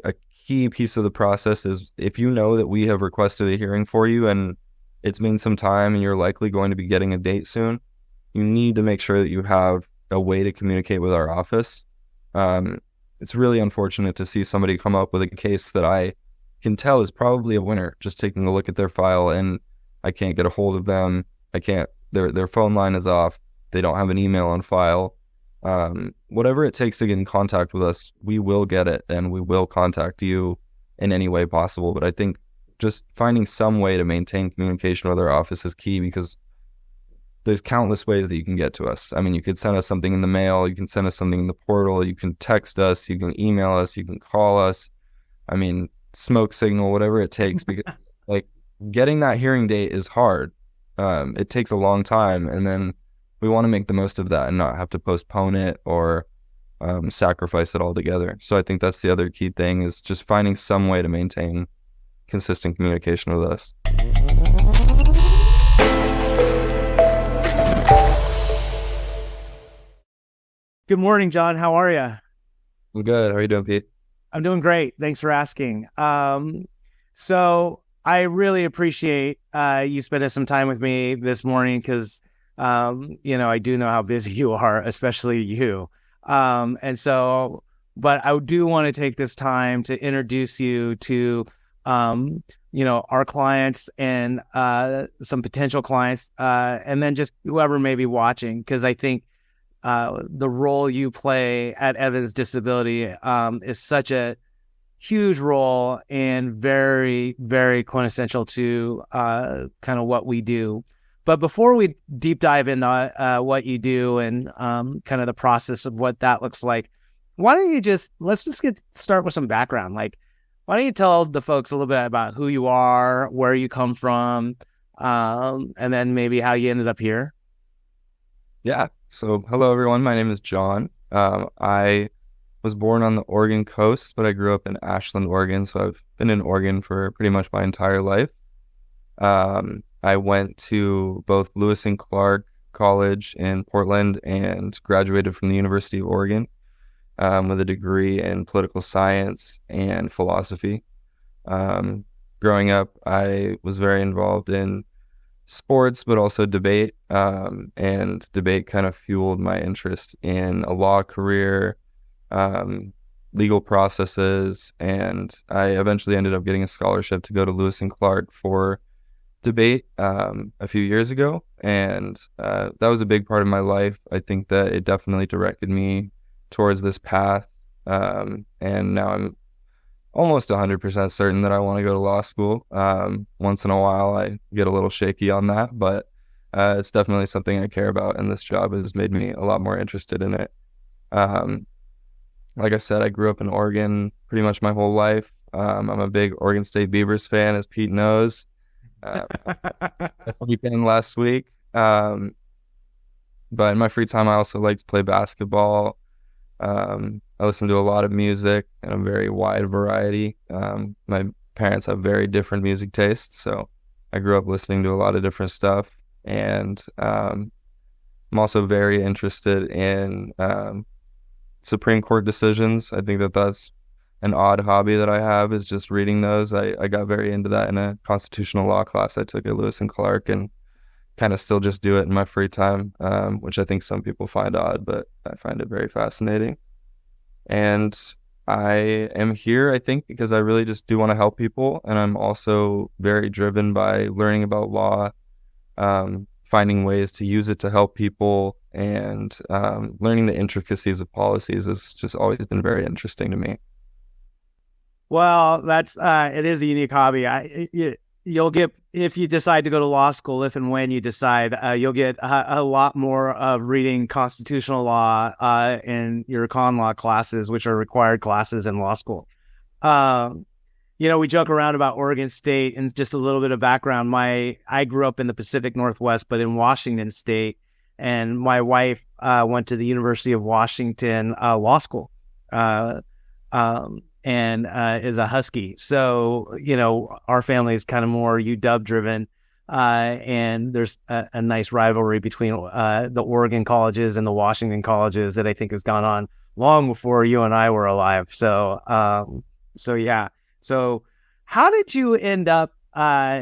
a key piece of the process is if you know that we have requested a hearing for you and it's been some time and you're likely going to be getting a date soon, you need to make sure that you have a way to communicate with our office. It's really unfortunate to see somebody come up with a case that I can tell is probably a winner just taking a look at their file, and I can't get a hold of them. I can't, their phone line is off. They don't have an email on file. Whatever it takes to get in contact with us, we will get it and we will contact you in any way possible. But I think just finding some way to maintain communication with our office is key, because there's countless ways that you can get to us. I mean, you could send us something in the mail, you can send us something in the portal, you can text us, you can email us, you can call us. I mean, smoke signal, whatever it takes, because like getting that hearing date is hard. It takes a long time, and then we want to make the most of that and not have to postpone it or sacrifice it altogether. So I think that's the other key thing, is just finding some way to maintain consistent communication with us. Good morning, John. How are you? I'm good. How are you doing, Pete? I'm doing great. Thanks for asking. So I really appreciate you spending some time with me this morning, because, I do know how busy you are, especially you. But I do want to take this time to introduce you to, our clients and some potential clients, and then just whoever may be watching, because I think the role you play at Evans Disability is such a huge role and very, very quintessential to kind of what we do. But before we deep dive into what you do and kind of the process of what that looks like, why don't you let's just start with some background. Like, why don't you tell the folks a little bit about who you are, where you come from, and then maybe how you ended up here? Yeah. So hello, everyone. My name is John. I was born on the Oregon coast, but I grew up in Ashland, Oregon. So I've been in Oregon for pretty much my entire life. I went to both Lewis and Clark College in Portland and graduated from the University of Oregon with a degree in political science and philosophy. Growing up, I was very involved in sports, but also debate, and debate kind of fueled my interest in a law career, legal processes, and I eventually ended up getting a scholarship to go to Lewis and Clark for debate a few years ago, and that was a big part of my life. I think that it definitely directed me towards this path, and now I'm almost 100% certain that I want to go to law school. Once in a while, I get a little shaky on that, but it's definitely something I care about, and this job has made me a lot more interested in it. Like I said, I grew up in Oregon pretty much my whole life. I'm a big Oregon State Beavers fan, as Pete knows. Weekend last week. But in my free time, I also like to play basketball. I listen to a lot of music and a very wide variety. My parents have very different music tastes, so I grew up listening to a lot of different stuff. And I'm also very interested in Supreme Court decisions. I think that that's an odd hobby that I have, is just reading those. I got very into that in a constitutional law class I took at Lewis and Clark, and kind of still just do it in my free time, which I think some people find odd, but I find it very fascinating. And I am here, I think, because I really just do want to help people, and I'm also very driven by learning about law, finding ways to use it to help people, and learning the intricacies of policies has just always been very interesting to me. Well, that's it is a unique hobby. You'll get, if you decide to go to law school, if and when you decide, you'll get a lot more of reading constitutional law in your con law classes, which are required classes in law school. We joke around about Oregon State, and just a little bit of background. I grew up in the Pacific Northwest, but in Washington State, and my wife went to the University of Washington Law School. And is a Husky. So, our family is kind of more UW driven. And there's a nice rivalry between the Oregon colleges and the Washington colleges that I think has gone on long before you and I were alive. So So yeah. So how did you end up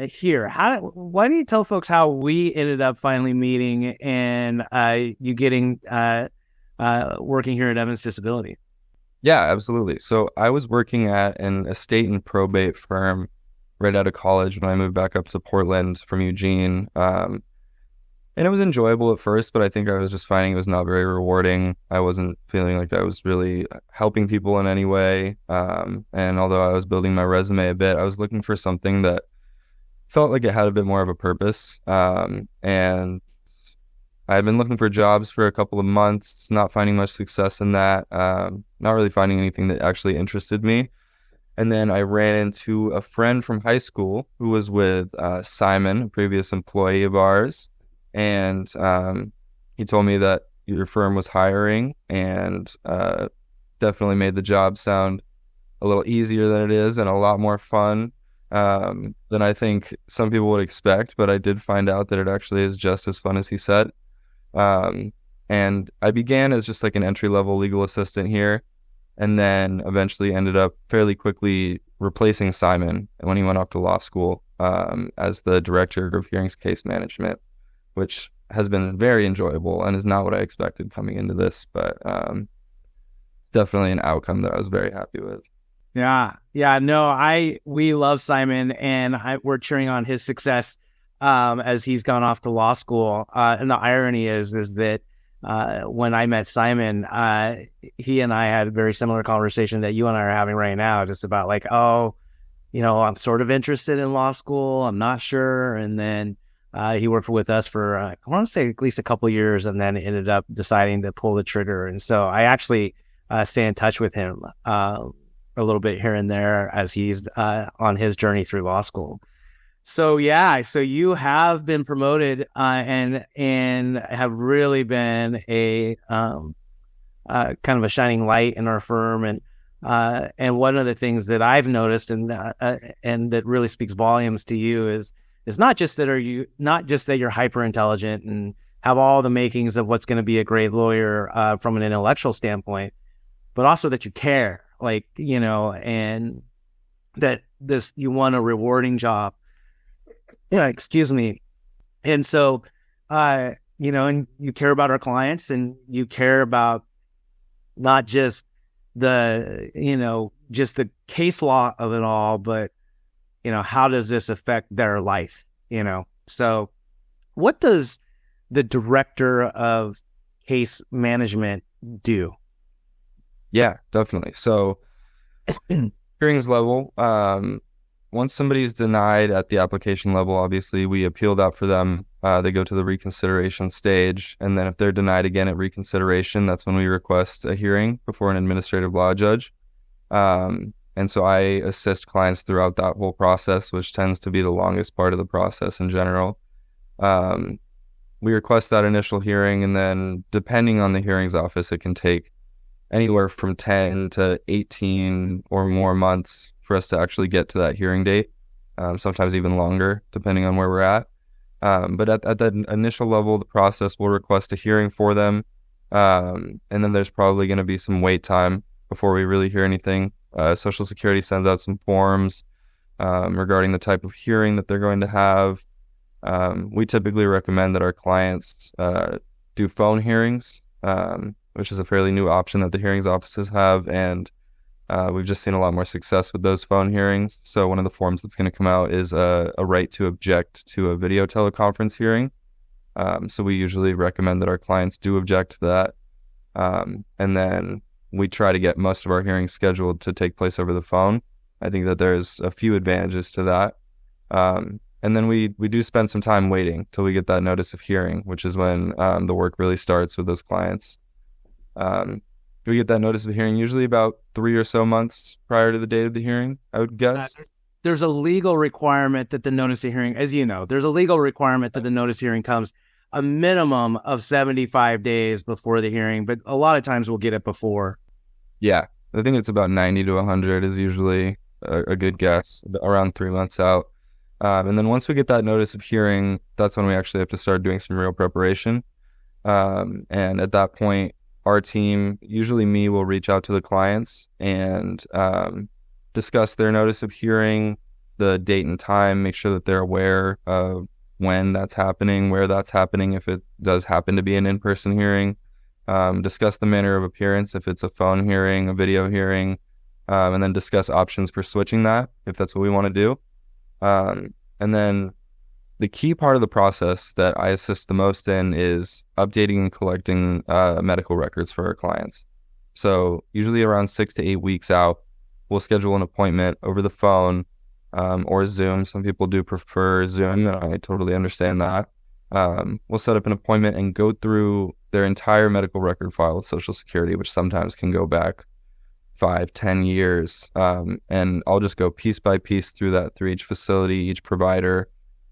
here? Why don't you tell folks how we ended up finally meeting and you getting working here at Evans Disability? Yeah, absolutely. So I was working at an estate and probate firm right out of college when I moved back up to Portland from Eugene. And it was enjoyable at first, but I think I was just finding it was not very rewarding. I wasn't feeling like I was really helping people in any way. And although I was building my resume a bit, I was looking for something that felt like it had a bit more of a purpose. And I had been looking for jobs for a couple of months, not finding much success in that, not really finding anything that actually interested me. And then I ran into a friend from high school who was with Simon, a previous employee of ours. And he told me that your firm was hiring and definitely made the job sound a little easier than it is and a lot more fun than I think some people would expect. But I did find out that it actually is just as fun as he said. And I began as just like an entry-level legal assistant here, and then eventually ended up fairly quickly replacing Simon when he went off to law school as the director of hearings case management, which has been very enjoyable and is not what I expected coming into this, but it's definitely an outcome that I was very happy with. Yeah. No, we love Simon, and we're cheering on his success as he's gone off to law school. And the irony is that when I met Simon, he and I had a very similar conversation that you and I are having right now, just about like, oh, I'm sort of interested in law school. I'm not sure. And then he worked with us for, I want to say at least a couple of years, and then ended up deciding to pull the trigger. And so I actually stay in touch with him a little bit here and there as he's on his journey through law school. So yeah, so you have been promoted and have really been a kind of a shining light in our firm. And one of the things that I've noticed and that really speaks volumes to you is not just that you're hyper intelligent and have all the makings of what's going to be a great lawyer from an intellectual standpoint, but also that you care, and that you want a rewarding job. Yeah, excuse me. And so, and you care about our clients, and you care about not just just the case law of it all, but, how does this affect their life? So what does the director of case management do? Yeah, definitely. So hearings level, once somebody's denied at the application level, obviously we appeal that for them. They go to the reconsideration stage. And then if they're denied again at reconsideration, that's when we request a hearing before an administrative law judge. And so I assist clients throughout that whole process, which tends to be the longest part of the process in general. We request that initial hearing, and then depending on the hearings office, it can take anywhere from 10 to 18 or more months for us to actually get to that hearing date, sometimes even longer, depending on where we're at. But at that initial level, the process will request a hearing for them. And then there's probably going to be some wait time before we really hear anything. Social Security sends out some forms regarding the type of hearing that they're going to have. We typically recommend that our clients do phone hearings, which is a fairly new option that the hearings offices have. And we've just seen a lot more success with those phone hearings. So one of the forms that's going to come out is a right to object to a video teleconference hearing. So we usually recommend that our clients do object to that. And then we try to get most of our hearings scheduled to take place over the phone. I think that there's a few advantages to that. And then we do spend some time waiting till we get that notice of hearing, which is when the work really starts with those clients. We get that notice of hearing usually about 3 or so months prior to the date of the hearing, I would guess. There's a legal requirement that the notice of hearing, as you know, there's a legal requirement that the notice of hearing comes a minimum of 75 days before the hearing, but a lot of times we'll get it before. Yeah, I think it's about 90 to 100 is usually a good guess, around 3 months out. And then once we get that notice of hearing, that's when we actually have to start doing some real preparation. And at that point, our team, usually me, will reach out to the clients and discuss their notice of hearing, the date and time, make sure that they're aware of when that's happening, where that's happening, if it does happen to be an in-person hearing, discuss the manner of appearance, if it's a phone hearing, a video hearing, and then discuss options for switching that, if that's what we want to do. And then the key part of the process that I assist the most in is updating and collecting medical records for our clients. So usually around 6 to 8 weeks out, we'll schedule an appointment over the phone or Zoom. Some people do prefer Zoom, and I totally understand that. We'll set up an appointment and go through their entire medical record file with Social Security, which sometimes can go back 5-10 years. And I'll just go piece by piece through that, through each facility, each provider,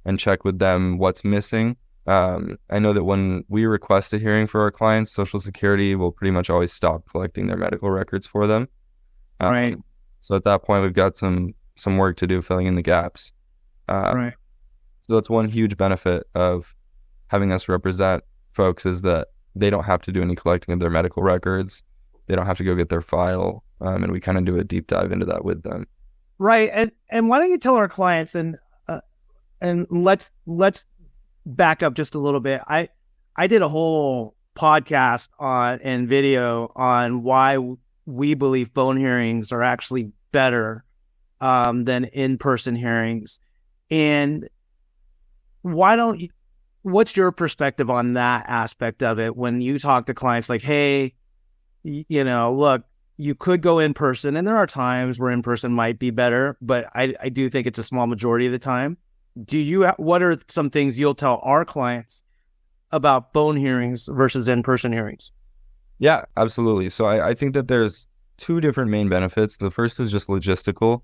and check with them what's missing. I know that when we request a hearing for our clients, Social Security will pretty much always stop collecting their medical records for them. Right. So at that point, we've got some work to do filling in the gaps. Right. So that's one huge benefit of having us represent folks, is that they don't have to do any collecting of their medical records. They don't have to go get their file. And we kind of do a deep dive into that with them. Right. And why don't you tell our clients, and let's back up just a little bit. I did a whole podcast and video on why we believe phone hearings are actually better than in-person hearings. And what's your perspective on that aspect of it when you talk to clients like, hey, look, you could go in person, and there are times where in person might be better, but I do think it's a small majority of the time. What are some things you'll tell our clients about phone hearings versus in-person hearings? Yeah, absolutely. So I think that there's two different main benefits. The first is just logistical.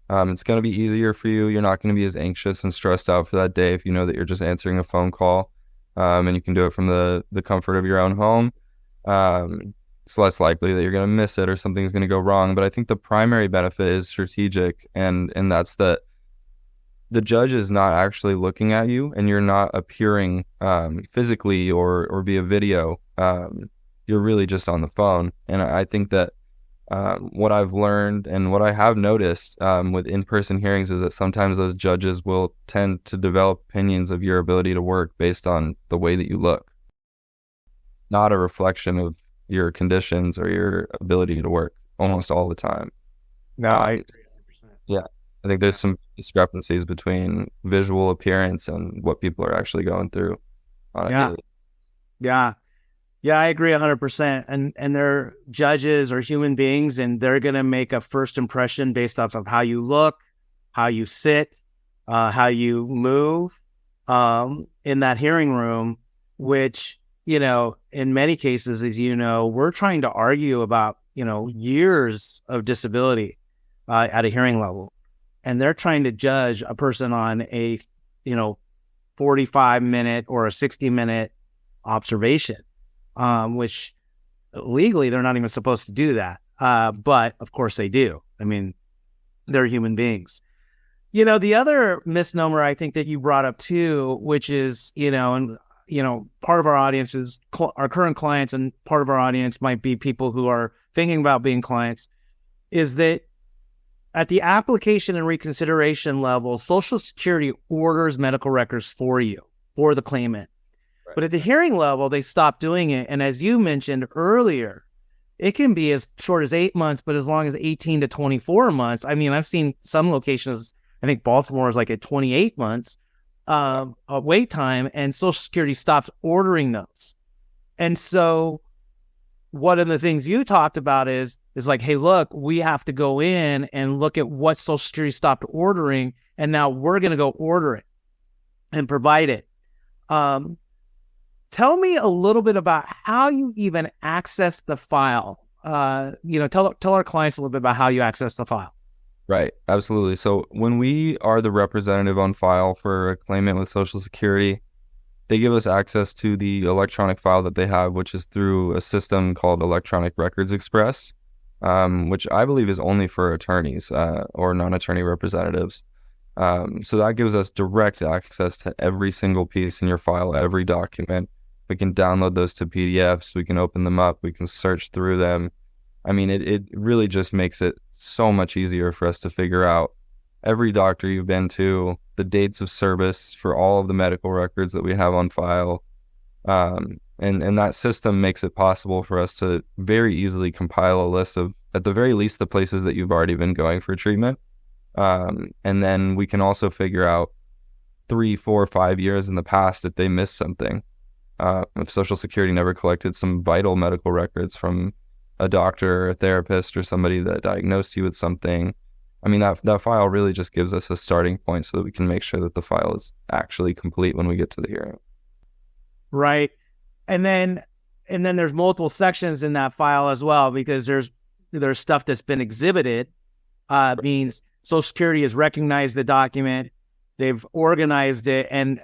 It's going to be easier for you. You're not going to be as anxious and stressed out for that day if you know that you're just answering a phone call, and you can do it from the comfort of your own home. It's less likely that you're going to miss it or something's going to go wrong. But I think the primary benefit is strategic, and that's that the judge is not actually looking at you, and you're not appearing physically or via video. You're really just on the phone. And I think that what I've learned and what I have noticed with in-person hearings is that sometimes those judges will tend to develop opinions of your ability to work based on the way that you look, not a reflection of your conditions or your ability to work almost all the time. No, I agree 100%. Yeah. I think there's some discrepancies between visual appearance and what people are actually going through. Yeah, I agree 100%. And they're judges or human beings, and they're going to make a first impression based off of how you look, how you sit, how you move in that hearing room, which, in many cases, as we're trying to argue about, years of disability at a hearing level. And they're trying to judge a person on a, 45-minute or a 60-minute observation, which legally they're not even supposed to do that. But of course they do. I mean, they're human beings. The other misnomer I think that you brought up too, which is, part of our audience is our current clients, and part of our audience might be people who are thinking about being clients, is that at the application and reconsideration level, Social Security orders medical records for you, for the claimant. Right. But at the hearing level, they stop doing it. And as you mentioned earlier, it can be as short as 8 months, but as long as 18 to 24 months. I mean, I've seen some locations, I think Baltimore is like at 28 months of wait time, and Social Security stops ordering those. And so one of the things you talked about is like, hey, look, we have to go in and look at what Social Security stopped ordering, and now we're going to go order it and provide it. Tell me a little bit about how you even access the file. Tell our clients a little bit about how you access the file. Right, absolutely. So when we are the representative on file for a claimant with Social Security, they give us access to the electronic file that they have, which is through a system called Electronic Records Express, which I believe is only for attorneys or non-attorney representatives. So that gives us direct access to every single piece in your file, every document. We can download those to PDFs. We can open them up. We can search through them. I mean, it really just makes it so much easier for us to figure out every doctor you've been to, the dates of service for all of the medical records that we have on file. And that system makes it possible for us to very easily compile a list of, at the very least, the places that you've already been going for treatment. And then we can also figure out 3, 4, 5 years in the past if they missed something. If Social Security never collected some vital medical records from a doctor or a therapist or somebody that diagnosed you with something. I mean, that file really just gives us a starting point so that we can make sure that the file is actually complete when we get to the hearing. Right. And then there's multiple sections in that file as well, because there's stuff that's been exhibited. Means Social Security has recognized the document, they've organized it and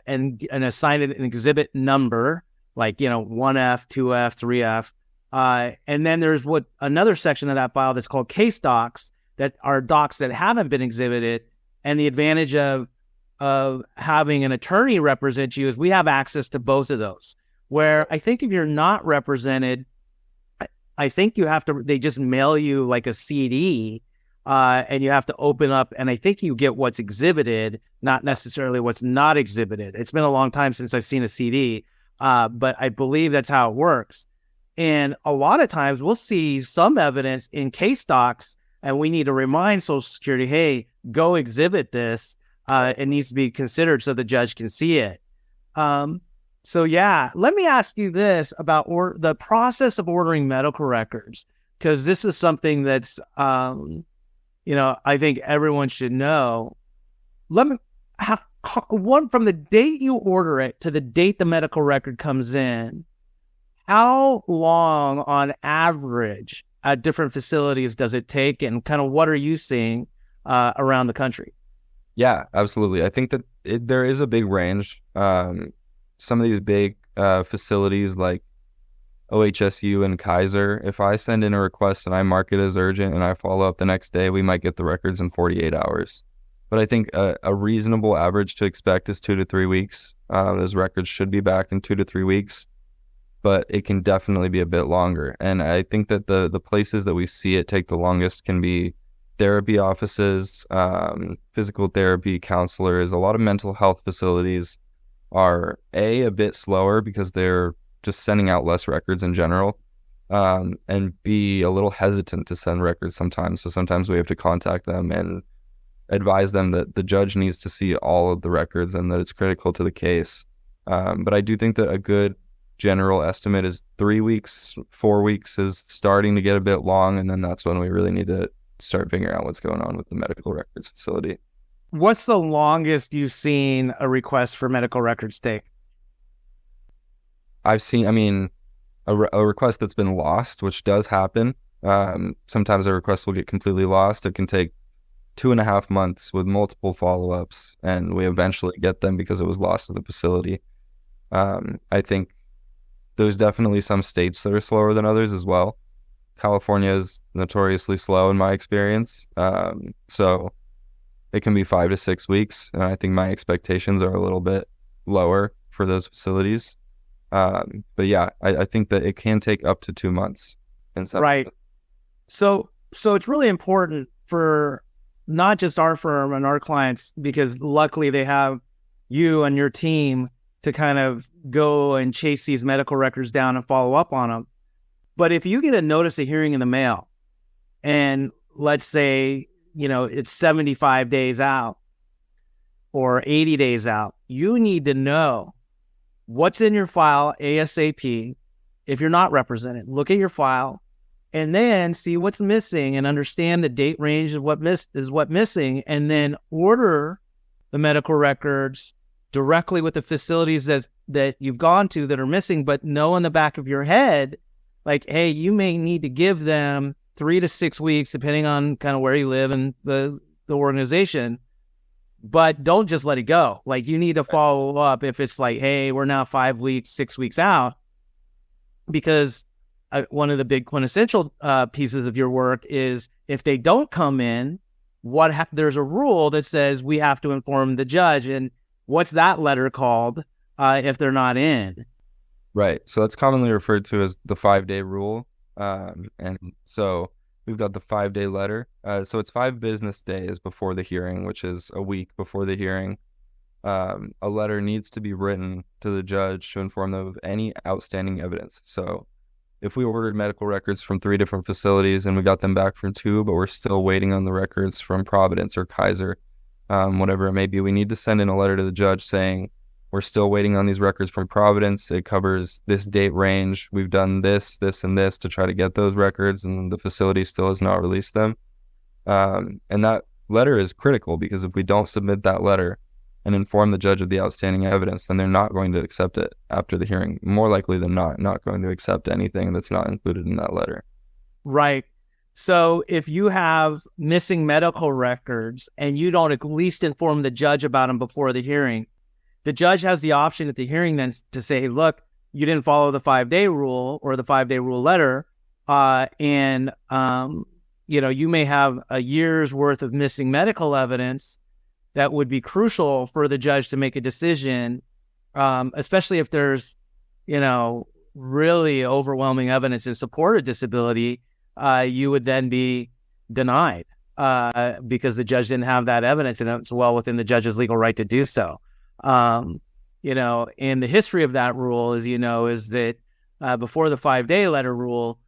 assigned it an exhibit number, like, 1F, 2F, 3F. And then there's another section of that file that's called case docs, that are docs that haven't been exhibited. And the advantage of having an attorney represent you is we have access to both of those. Where I think if you're not represented, I think they just mail you like a CD, and you have to open up, and I think you get what's exhibited, not necessarily what's not exhibited. It's been a long time since I've seen a CD, but I believe that's how it works. And a lot of times we'll see some evidence in case docs, and we need to remind Social Security, hey, go exhibit this. It needs to be considered so the judge can see it. So yeah, let me ask you this about the process of ordering medical records, because this is something that's, I think everyone should know. From the date you order it to the date the medical record comes in, how long on average at different facilities does it take, and kind of what are you seeing around the country? Yeah, absolutely. I think that there is a big range. Some of these big facilities like OHSU and Kaiser, if I send in a request and I mark it as urgent and I follow up the next day, we might get the records in 48 hours. But I think a reasonable average to expect is 2 to 3 weeks. Those records should be back in 2 to 3 weeks, but it can definitely be a bit longer. And I think that the places that we see it take the longest can be therapy offices, physical therapy counselors. A lot of mental health facilities are a bit slower because they're just sending out less records in general, and B, a little hesitant to send records sometimes. So sometimes we have to contact them and advise them that the judge needs to see all of the records and that it's critical to the case. But I do think that a good general estimate is 3 weeks. 4 weeks is starting to get a bit long, and then that's when we really need to start figuring out what's going on with the medical records facility. What's the longest you've seen a request for medical records take? I've seen, a request that's been lost, which does happen. Sometimes a request will get completely lost. It can take 2.5 months with multiple follow-ups, and we eventually get them because it was lost to the facility. I think there's definitely some states that are slower than others as well. California is notoriously slow in my experience. So it can be 5 to 6 weeks. And I think my expectations are a little bit lower for those facilities. But yeah, I think that it can take up to 2 months. Right. So it's really important for not just our firm and our clients, because luckily they have you and your team to kind of go and chase these medical records down and follow up on them. But if you get a notice of hearing in the mail, and let's say, it's 75 days out or 80 days out, you need to know what's in your file ASAP. If you're not represented, look at your file and then see what's missing and understand the date range of what missing, and then order the medical records directly with the facilities that you've gone to that are missing, but know in the back of your head, like, hey, you may need to give them 3 to 6 weeks, depending on kind of where you live and the organization, but don't just let it go. Like, you need to follow up if it's like, hey, we're now 5 weeks, 6 weeks out, because one of the big quintessential pieces of your work is if they don't come in, there's a rule that says we have to inform the judge. And what's that letter called if they're not in? Right. So that's commonly referred to as the 5-day rule. And so We've got the 5-day letter. So it's 5 business days before the hearing, which is a week before the hearing. A letter needs to be written to the judge to inform them of any outstanding evidence. So if we ordered medical records from 3 different facilities and we got them back from 2, but we're still waiting on the records from Providence or Kaiser, whatever it may be, we need to send in a letter to the judge saying, we're still waiting on these records from Providence. It covers this date range. We've done this, this, and this to try to get those records, and the facility still has not released them. And that letter is critical, because if we don't submit that letter and inform the judge of the outstanding evidence, then they're not going to accept it after the hearing. More likely than not going to accept anything that's not included in that letter. Right. So if you have missing medical records and you don't at least inform the judge about them before the hearing, the judge has the option at the hearing then to say, look, you didn't follow the 5-day rule or the 5-day rule letter. And you may have a year's worth of missing medical evidence that would be crucial for the judge to make a decision, especially if there's, really overwhelming evidence in support of disability. You would then be denied because the judge didn't have that evidence, and it's well within the judge's legal right to do so. And the history of that rule, as you know, is that before the 5-day letter rule,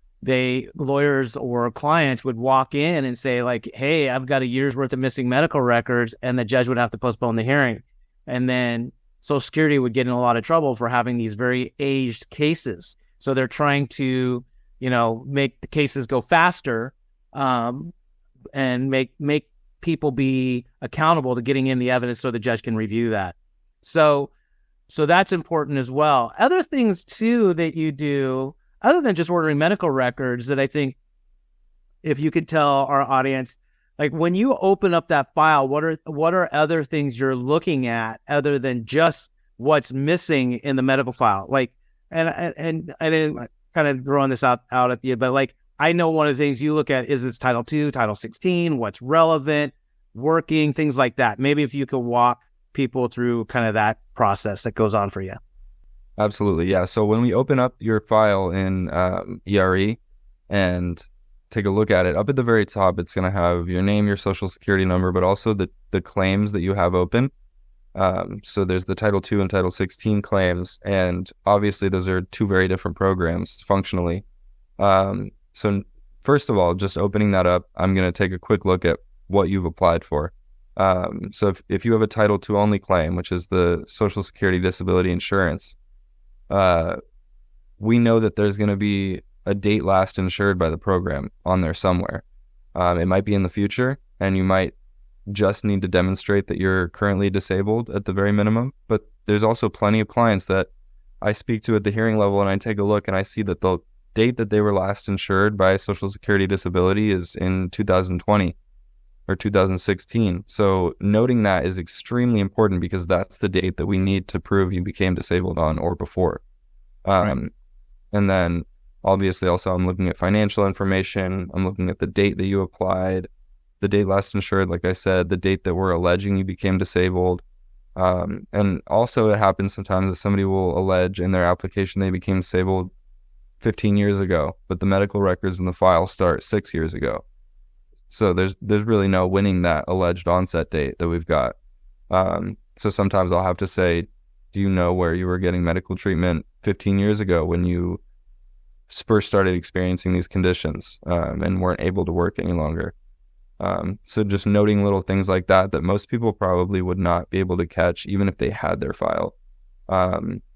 lawyers or clients would walk in and say, like, hey, I've got a year's worth of missing medical records, and the judge would have to postpone the hearing. And then Social Security would get in a lot of trouble for having these very aged cases. So they're trying to, make the cases go faster, and make people be accountable to getting in the evidence so the judge can review that. So that's important as well. Other things too that you do, other than just ordering medical records, that I think if you could tell our audience, like when you open up that file, what are other things you're looking at other than just what's missing in the medical file? Like, and I didn't kind of throwing this out at you, but like, I know one of the things you look at is this Title II, Title 16, what's relevant, working, things like that. Maybe if you could walk people through kind of that process that goes on for you. Absolutely, yeah. So when we open up your file in ERE and take a look at it, up at the very top, it's going to have your name, your social security number, but also the claims that you have open. So there's the Title II and Title 16 claims, and obviously those are 2 very different programs functionally. So first of all, just opening that up, I'm going to take a quick look at what you've applied for. So if you have a Title II only claim, which is the Social Security Disability Insurance, we know that there's going to be a date last insured by the program on there somewhere. It might be in the future, and you might just need to demonstrate that you're currently disabled at the very minimum. But there's also plenty of clients that I speak to at the hearing level, and I take a look and I see that the date that they were last insured by Social Security Disability is in 2020 or 2016. So noting that is extremely important, because that's the date that we need to prove you became disabled on or before. Right. And then obviously also I'm looking at financial information. I'm looking at the date that you applied, the date last insured, like I said, the date that we're alleging you became disabled. And also it happens sometimes that somebody will allege in their application they became disabled 15 years ago, but the medical records in the file start 6 years ago. So there's really no winning that alleged onset date that we've got. So sometimes I'll have to say, do you know where you were getting medical treatment 15 years ago when you first started experiencing these conditions and weren't able to work any longer? So just noting little things like that most people probably would not be able to catch even if they had their file.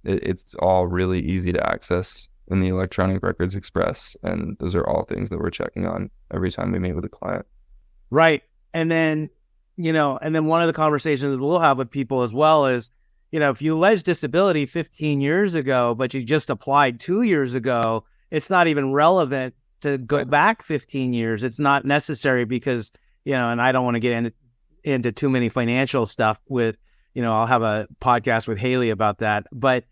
It's all really easy to access in the Electronic Records Express, and those are all things that we're checking on every time we meet with a client. Right. And then one of the conversations we'll have with people as well is, if you allege disability 15 years ago, but you just applied 2 years ago, it's not even relevant to go back 15 years. It's not necessary because, and I don't want to get into too many financial stuff with, I'll have a podcast with Haley about that, but,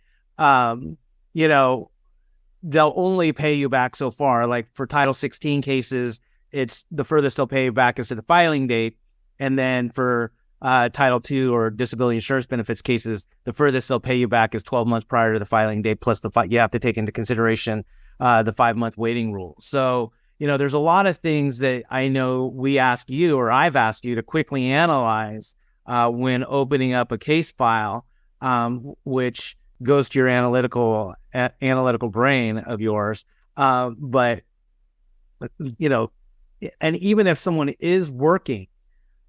they'll only pay you back so far. Like for Title 16 cases, it's the furthest they'll pay you back is to the filing date. And then for Title II or disability insurance benefits cases, the furthest they'll pay you back is 12 months prior to the filing date, plus you have to take into consideration the 5-month waiting rule. So, there's a lot of things that I know we ask you, or I've asked you to quickly analyze when opening up a case file, which goes to your analytical brain of yours. But and even if someone is working,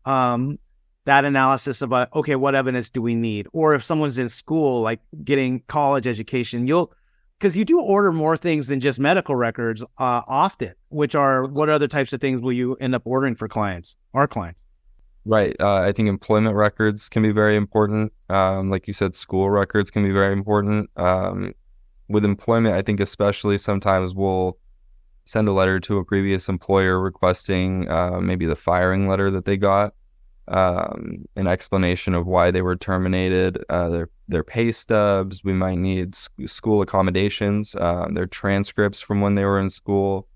that analysis about, okay, what evidence do we need? Or if someone's in school, like getting college education, because you do order more things than just medical records often, what other types of things will you end up ordering for our clients? Right. I think employment records can be very important. Like you said, school records can be very important. With employment, I think especially sometimes we'll send a letter to a previous employer requesting maybe the firing letter that they got, an explanation of why they were terminated, their pay stubs. We might need school accommodations, their transcripts from when they were in school.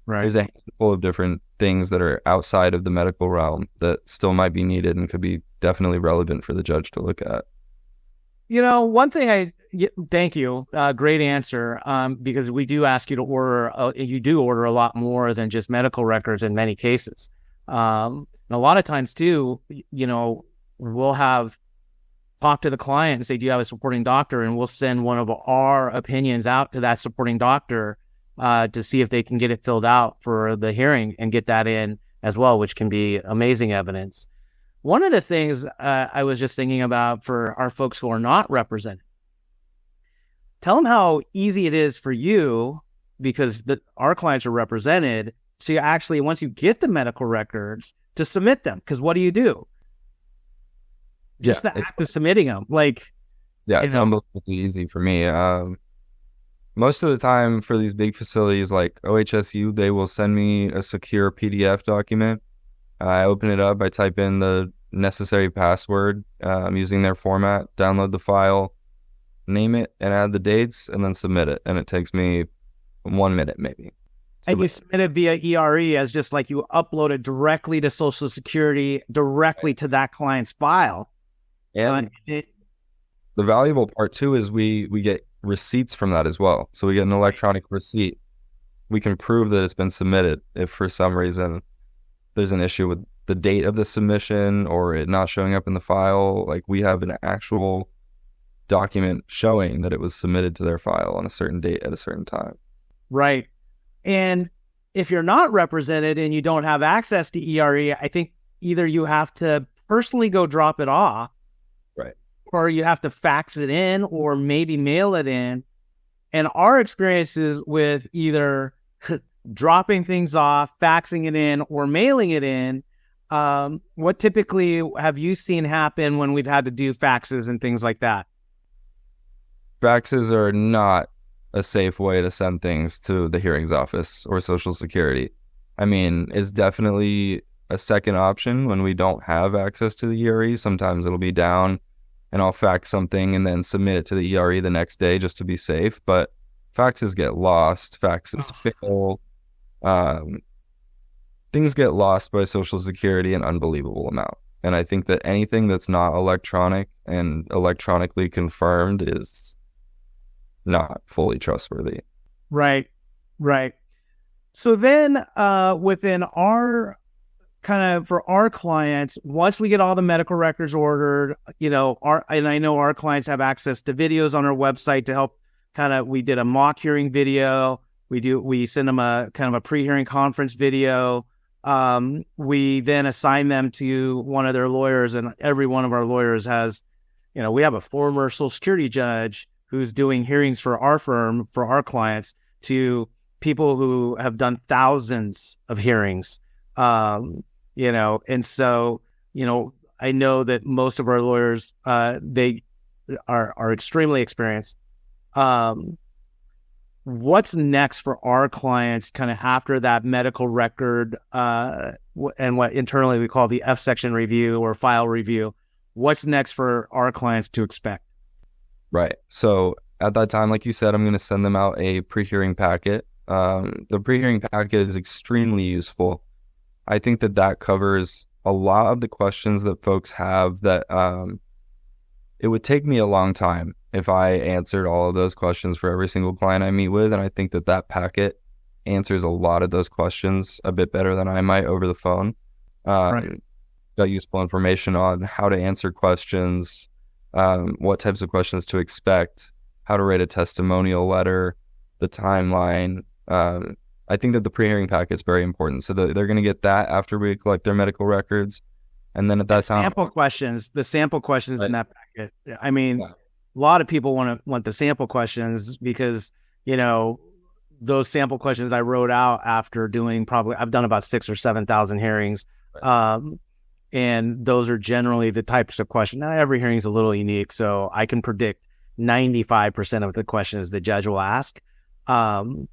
Right. There's a handful of different things that are outside of the medical realm that still might be needed and could be definitely relevant for the judge to look at. One thing thank you. Great answer. Because we do ask you to order, you do order a lot more than just medical records in many cases. And a lot of times too, we'll have talk to the client and say, do you have a supporting doctor? And we'll send one of our opinions out to that supporting doctor to see if they can get it filled out for the hearing and get that in as well, which can be amazing evidence. One of the things I was just thinking about for our folks who are not represented, tell them how easy it is for you, because our clients are represented. So you actually, once you get the medical records, to submit them. Because what do you do? Just the act of submitting them. It's unbelievably easy for me. Most of the time for these big facilities like OHSU, they will send me a secure PDF document. I open it up, I type in the necessary password using their format, download the file, name it, and add the dates, and then submit it. And it takes me 1 minute maybe. And you submit it via ERE as just like you upload it directly to Social Security, directly to that client's file. And the valuable part too is we get receipts from that as well. So we get an electronic receipt. We can prove that it's been submitted if for some reason there's an issue with the date of the submission or it not showing up in the file. Like, we have an actual document showing that it was submitted to their file on a certain date at a certain time. Right. And if you're not represented and you don't have access to ERE, I think either you have to personally go drop it off, right, or you have to fax it in or maybe mail it in. And our experiences with either dropping things off, faxing it in, or mailing it in, what typically have you seen happen when we've had to do faxes and things like that? Faxes are not a safe way to send things to the hearings office or Social Security. I mean, it's definitely a second option when we don't have access to the ERE. Sometimes it'll be down and I'll fax something and then submit it to the ERE the next day just to be safe. But faxes get lost, faxes fail. Things get lost by Social Security an unbelievable amount. And I think that anything that's not electronic and electronically confirmed is not fully trustworthy. Right. So then within our for our clients, once we get all the medical records ordered, and I know our clients have access to videos on our website to help we did a mock hearing video. We send them a kind of a pre-hearing conference video. We then assign them to one of their lawyers, and every one of our lawyers has, we have a former Social Security judge who's doing hearings for our firm, for our clients, to people who have done thousands of hearings. And so, I know that most of our lawyers, they are extremely experienced. What's next for our clients after that medical record and what internally we call the F section review or file review? What's next for our clients to expect? Right. So at that time, like you said, I'm going to send them out a pre-hearing packet. The pre-hearing packet is extremely useful. I think that covers a lot of the questions that folks have that it would take me a long time if I answered all of those questions for every single client I meet with. And I think that packet answers a lot of those questions a bit better than I might over the phone. Right. Got useful information on how to answer questions, what types of questions to expect, how to write a testimonial letter, the timeline. I think that the pre-hearing packet is very important. So they're going to get that after we collect their medical records. And then at that time, the sample questions right. in that packet. I mean, Yeah. a lot of people want the sample questions because, those sample questions I wrote out after I've done about 6,000 or 7,000 hearings. Right. And those are generally the types of questions. Now, every hearing is a little unique, so I can predict 95% of the questions the judge will ask. So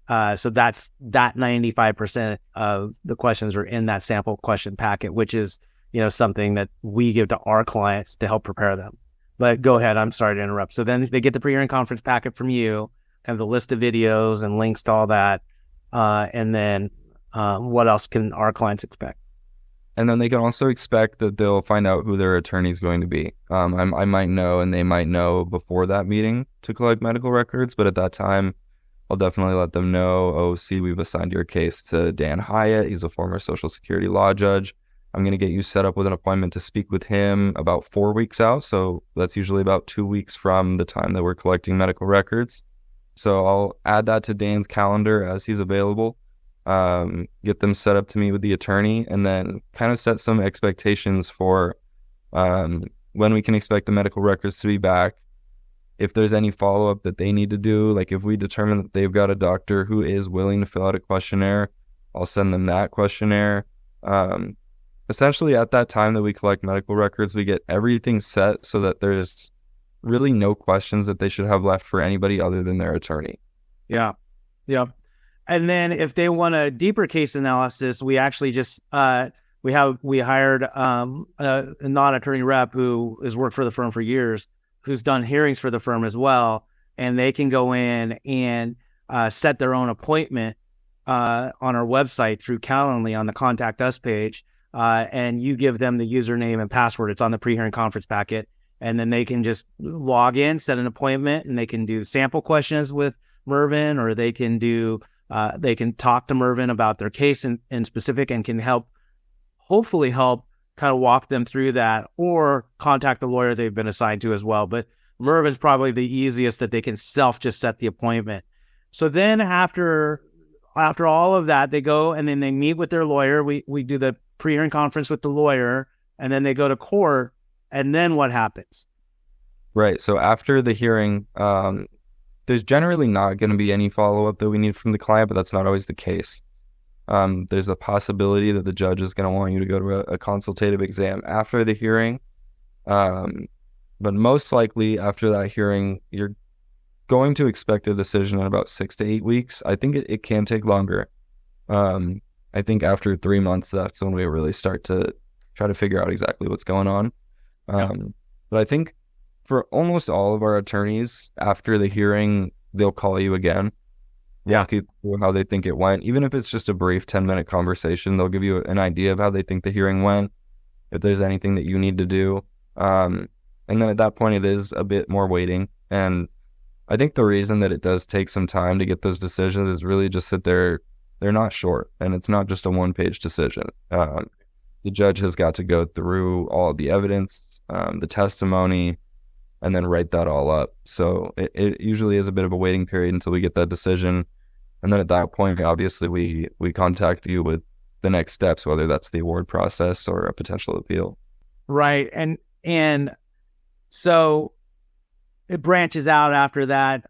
that's that 95% of the questions are in that sample question packet, which is, something that we give to our clients to help prepare them. But go ahead. I'm sorry to interrupt. So then they get the pre-hearing conference packet from you, kind of the list of videos and links to all that. And then what else can our clients expect? And then they can also expect that they'll find out who their attorney is going to be. I might know, and they might know before that meeting to collect medical records. But at that time, I'll definitely let them know, oh, see, we've assigned your case to Dan Hyatt. He's a former Social Security law judge. I'm going to get you set up with an appointment to speak with him about 4 weeks out. So that's usually about 2 weeks from the time that we're collecting medical records. So I'll add that to Dan's calendar as he's available, get them set up to meet with the attorney, and then kind of set some expectations for when we can expect the medical records to be back. If there's any follow-up that they need to do, like if we determine that they've got a doctor who is willing to fill out a questionnaire, I'll send them that questionnaire. Essentially, at that time that we collect medical records, we get everything set so that there's really no questions that they should have left for anybody other than their attorney. Yeah. Yeah. And then if they want a deeper case analysis, we actually just, we hired a non-attorney rep who has worked for the firm for years, who's done hearings for the firm as well. And they can go in and set their own appointment on our website through Calendly on the Contact Us page. And you give them the username and password. It's on the pre-hearing conference packet. And then they can just log in, set an appointment, and they can do sample questions with Mervyn, or they can talk to Mervyn about their case in specific, and can hopefully help kind of walk them through that, or contact the lawyer they've been assigned to as well. But Mervyn's probably the easiest, that they can just set the appointment. So then after all of that, they go and then they meet with their lawyer. We do the pre-hearing conference with the lawyer, and then they go to court. And then what happens? Right. So after the hearing, there's generally not going to be any follow-up that we need from the client, but that's not always the case. There's a possibility that the judge is going to want you to go to a consultative exam after the hearing. But most likely after that hearing, you're going to expect a decision in about 6 to 8 weeks. I think it can take longer. I think after 3 months, that's when we really start to try to figure out exactly what's going on. But I think for almost all of our attorneys, after the hearing, they'll call you again, walk you through how they think it went. Even if it's just a brief 10-minute conversation, they'll give you an idea of how they think the hearing went, if there's anything that you need to do. And then at that point, it is a bit more waiting. And I think the reason that it does take some time to get those decisions is really just that they're not short, and it's not just a one-page decision. The judge has got to go through all of the evidence, the testimony, and then write that all up. So it usually is a bit of a waiting period until we get that decision. And then at that point, obviously, we contact you with the next steps, whether that's the award process or a potential appeal. Right. And so it branches out after that.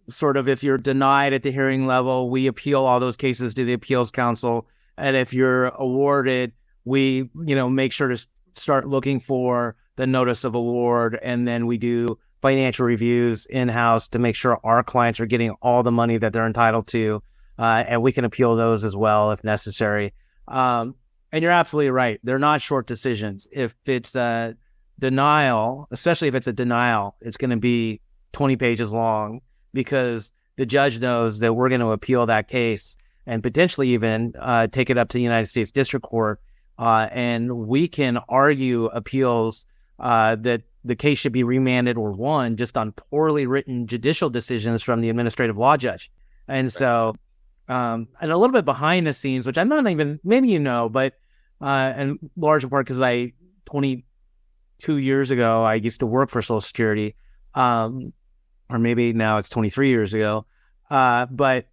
Sort of, if you're denied at the hearing level, we appeal all those cases to the appeals council. And if you're awarded, we, make sure to start looking for the notice of award. And then we do financial reviews in-house to make sure our clients are getting all the money that they're entitled to. And we can appeal those as well if necessary. And you're absolutely right. They're not short decisions. If it's a denial, especially if it's a denial, it's going to be 20 pages long, because the judge knows that we're going to appeal that case and potentially even take it up to the United States District Court. And we can argue appeals that the case should be remanded or won just on poorly written judicial decisions from the administrative law judge. And so and a little bit behind the scenes, which I'm not even, maybe but in large part because 22 years ago, I used to work for Social Security, or maybe now it's 23 years ago. But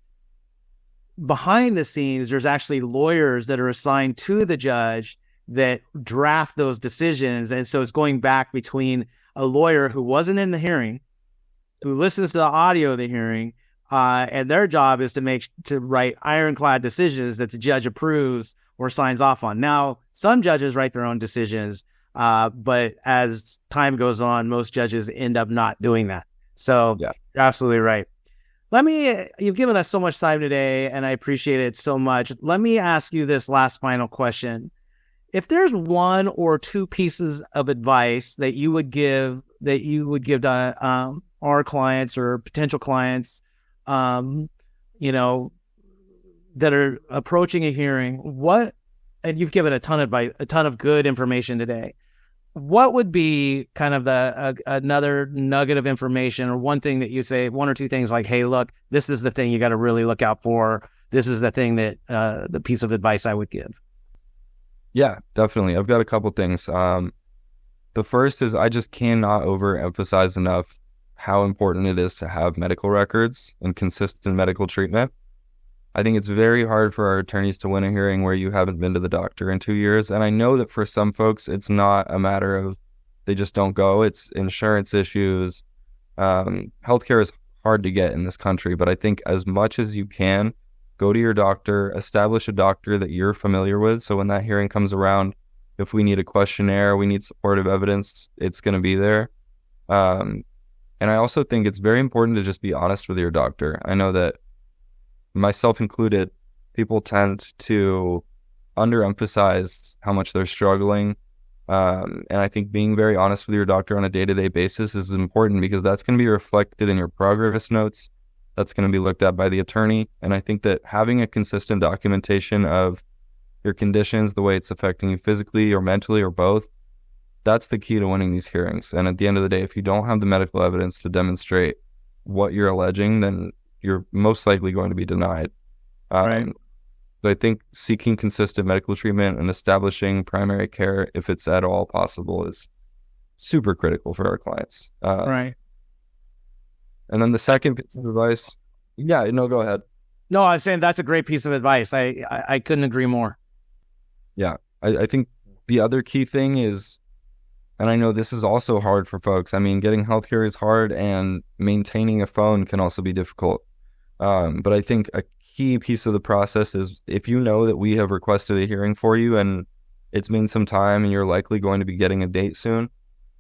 behind the scenes, there's actually lawyers that are assigned to the judge that draft those decisions. And so it's going back between a lawyer who wasn't in the hearing, who listens to the audio of the hearing, and their job is to write ironclad decisions that the judge approves or signs off on. Now, some judges write their own decisions, but as time goes on, most judges end up not doing that. So yeah, you're absolutely right. You've given us so much time today, and I appreciate it so much. Let me ask you this last final question. If there's one or two pieces of advice that you would give to our clients or potential clients, that are approaching a hearing, and you've given a ton of good information today. What would be kind of another nugget of information, or one thing that you say, one or two things like, hey, look, this is the thing you got to really look out for. This is the thing that the piece of advice I would give. Yeah, definitely. I've got a couple things. The first is I just cannot overemphasize enough how important it is to have medical records and consistent medical treatment. I think it's very hard for our attorneys to win a hearing where you haven't been to the doctor in 2 years. And I know that for some folks, it's not a matter of they just don't go. It's insurance issues. Healthcare is hard to get in this country, but I think as much as you can, go to your doctor, establish a doctor that you're familiar with. So when that hearing comes around, if we need a questionnaire, we need supportive evidence, it's going to be there. And I also think it's very important to just be honest with your doctor. I know that, myself included, people tend to underemphasize how much they're struggling. And I think being very honest with your doctor on a day-to-day basis is important, because that's going to be reflected in your progress notes. That's going to be looked at by the attorney. And I think that having a consistent documentation of your conditions, the way it's affecting you physically or mentally or both, that's the key to winning these hearings. And at the end of the day, if you don't have the medical evidence to demonstrate what you're alleging, then you're most likely going to be denied. Right. So I think seeking consistent medical treatment and establishing primary care, if it's at all possible, is super critical for our clients. Right. And then the second piece of advice, go ahead. No, I'm saying that's a great piece of advice. I couldn't agree more. Yeah. I think the other key thing is, and I know this is also hard for folks. I mean, getting healthcare is hard, and maintaining a phone can also be difficult. But I think a key piece of the process is, if you know that we have requested a hearing for you and it's been some time and you're likely going to be getting a date soon,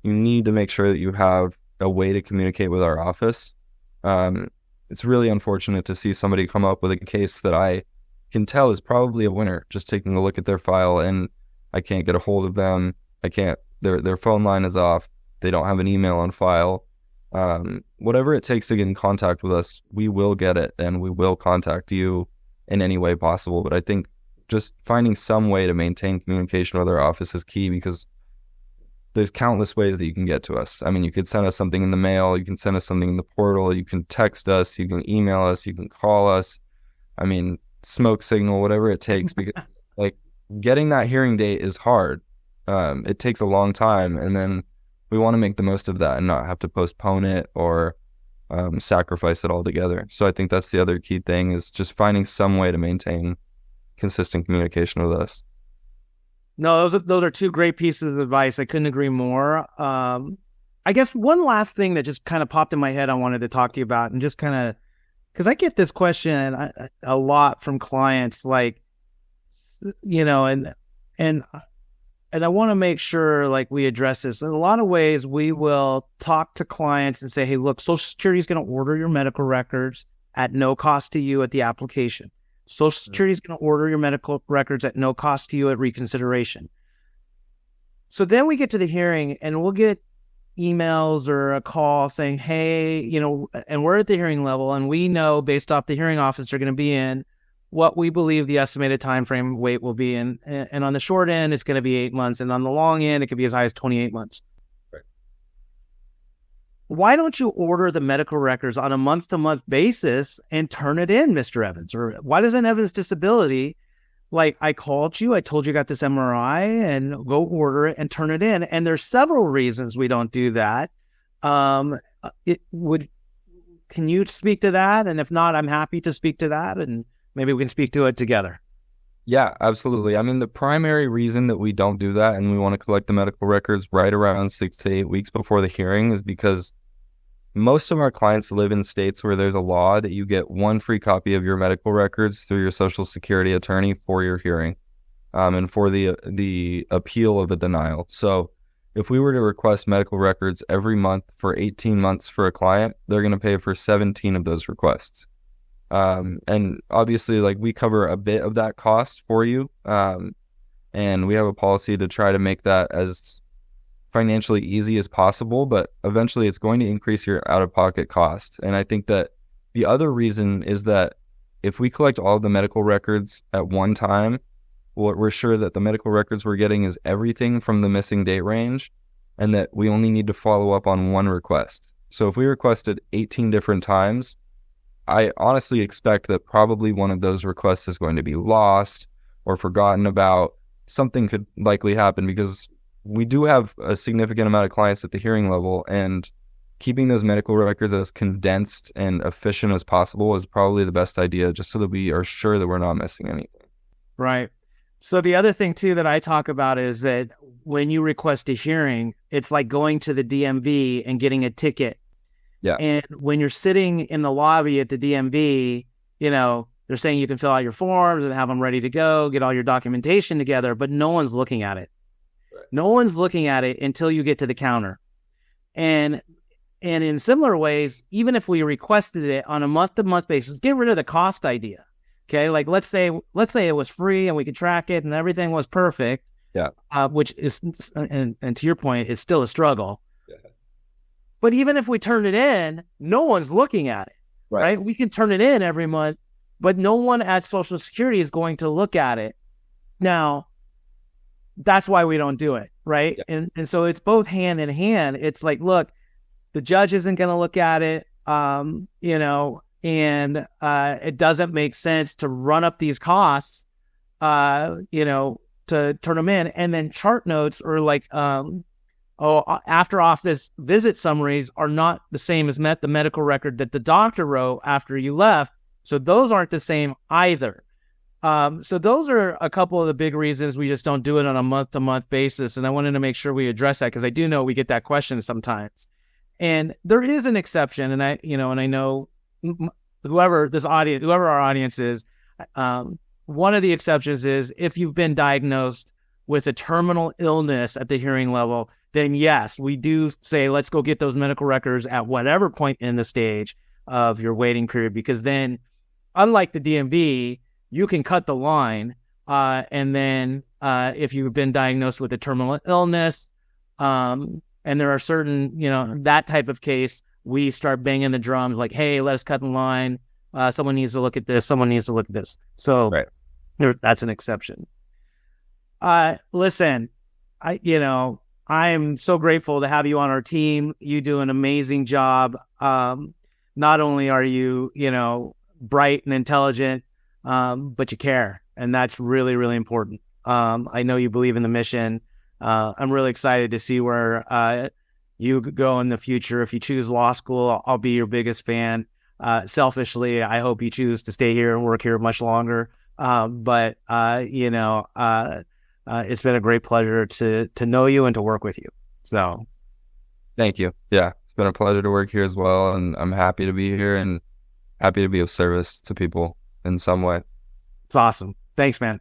you need to make sure that you have a way to communicate with our office. It's really unfortunate to see somebody come up with a case that I can tell is probably a winner, just taking a look at their file, and I can't get a hold of them. Their phone line is off. They don't have an email on file. Whatever it takes to get in contact with us, we will get it, and we will contact you in any way possible. But I think just finding some way to maintain communication with our office is key, because there's countless ways that you can get to us. I mean, you could send us something in the mail, you can send us something in the portal, you can text us, you can email us, you can call us. I mean, smoke signal, whatever it takes, because getting that hearing date is hard. It takes a long time, and then we want to make the most of that and not have to postpone it or sacrifice it altogether. So I think that's the other key thing, is just finding some way to maintain consistent communication with us. No, those are two great pieces of advice. I couldn't agree more. I guess one last thing that just kind of popped in my head I wanted to talk to you about, and just kind of, because I get this question a lot from clients, and I want to make sure we address this. In a lot of ways, we will talk to clients and say, hey, look, Social Security is going to order your medical records at no cost to you at the application. Social Security is going to order your medical records at no cost to you at reconsideration. So then we get to the hearing, and we'll get emails or a call saying, hey, and we're at the hearing level, and we know based off the hearing officer going to be in what we believe the estimated time frame wait will be in. And on the short end, it's going to be 8 months. And on the long end, it could be as high as 28 months. Right. why don't you order the medical records on a month-to-month basis and turn it in, Mr. Evans? Or why doesn't Evans Disability, like, I called you, I told you got this MRI, and go order it and turn it in. And there's several reasons we don't do that. Can you speak to that? And if not, I'm happy to speak to that, and maybe we can speak to it together. Yeah, absolutely. I mean, the primary reason that we don't do that and we want to collect the medical records right around 6 to 8 weeks before the hearing is because most of our clients live in states where there's a law that you get one free copy of your medical records through your Social Security attorney for your hearing, and for the appeal of a denial. So if we were to request medical records every month for 18 months for a client, they're going to pay for 17 of those requests. And obviously, like, we cover a bit of that cost for you. And we have a policy to try to make that as financially easy as possible, but eventually it's going to increase your out-of-pocket cost. And I think that the other reason is that if we collect all of the medical records at one time, what we're sure that the medical records we're getting is everything from the missing date range, and that we only need to follow up on one request. So if we requested 18 different times, I honestly expect that probably one of those requests is going to be lost or forgotten about. Something could likely happen because we do have a significant amount of clients at the hearing level, and keeping those medical records as condensed and efficient as possible is probably the best idea, just so that we are sure that we're not missing anything. Right. So the other thing too that I talk about is that when you request a hearing, it's like going to the DMV and getting a ticket. Yeah. And when you're sitting in the lobby at the DMV, they're saying you can fill out your forms and have them ready to go, get all your documentation together, but no one's looking at it. Right. No one's looking at it until you get to the counter. And in similar ways, even if we requested it on a month-to-month basis, get rid of the cost idea. Okay, like let's say it was free and we could track it and everything was perfect. Yeah. Which is, and to your point, it's still a struggle. Yeah. But even if we turn it in, no one's looking at it, right? We can turn it in every month, but no one at Social Security is going to look at it. Now, that's why we don't do it, right? Yeah. And so it's both hand in hand. It's like, look, the judge isn't going to look at it, and it doesn't make sense to run up these costs, to turn them in. And then chart notes or like, after office visit summaries are not the same as the medical record that the doctor wrote after you left. So those aren't the same either. So those are a couple of the big reasons we just don't do it on a month-to-month basis. And I wanted to make sure we address that because I do know we get that question sometimes. And there is an exception, and I know whoever our audience is, one of the exceptions is if you've been diagnosed with a terminal illness at the hearing level, then yes, we do say, let's go get those medical records at whatever point in the stage of your waiting period, because then, unlike the DMV, you can cut the line. And then if you've been diagnosed with a terminal illness, and there are certain, that type of case, we start banging the drums like, hey, let us cut the line. Someone needs to look at this. Someone needs to look at this. So that's an exception. Listen, I'm so grateful to have you on our team. You do an amazing job. Not only are you, bright and intelligent, but you care. And that's really, really important. I know you believe in the mission. I'm really excited to see where you go in the future. If you choose law school, I'll be your biggest fan. Selfishly, I hope you choose to stay here and work here much longer. But it's been a great pleasure to know you and to work with you. So thank you. Yeah, it's been a pleasure to work here as well. And I'm happy to be here and happy to be of service to people in some way. It's awesome. Thanks, man.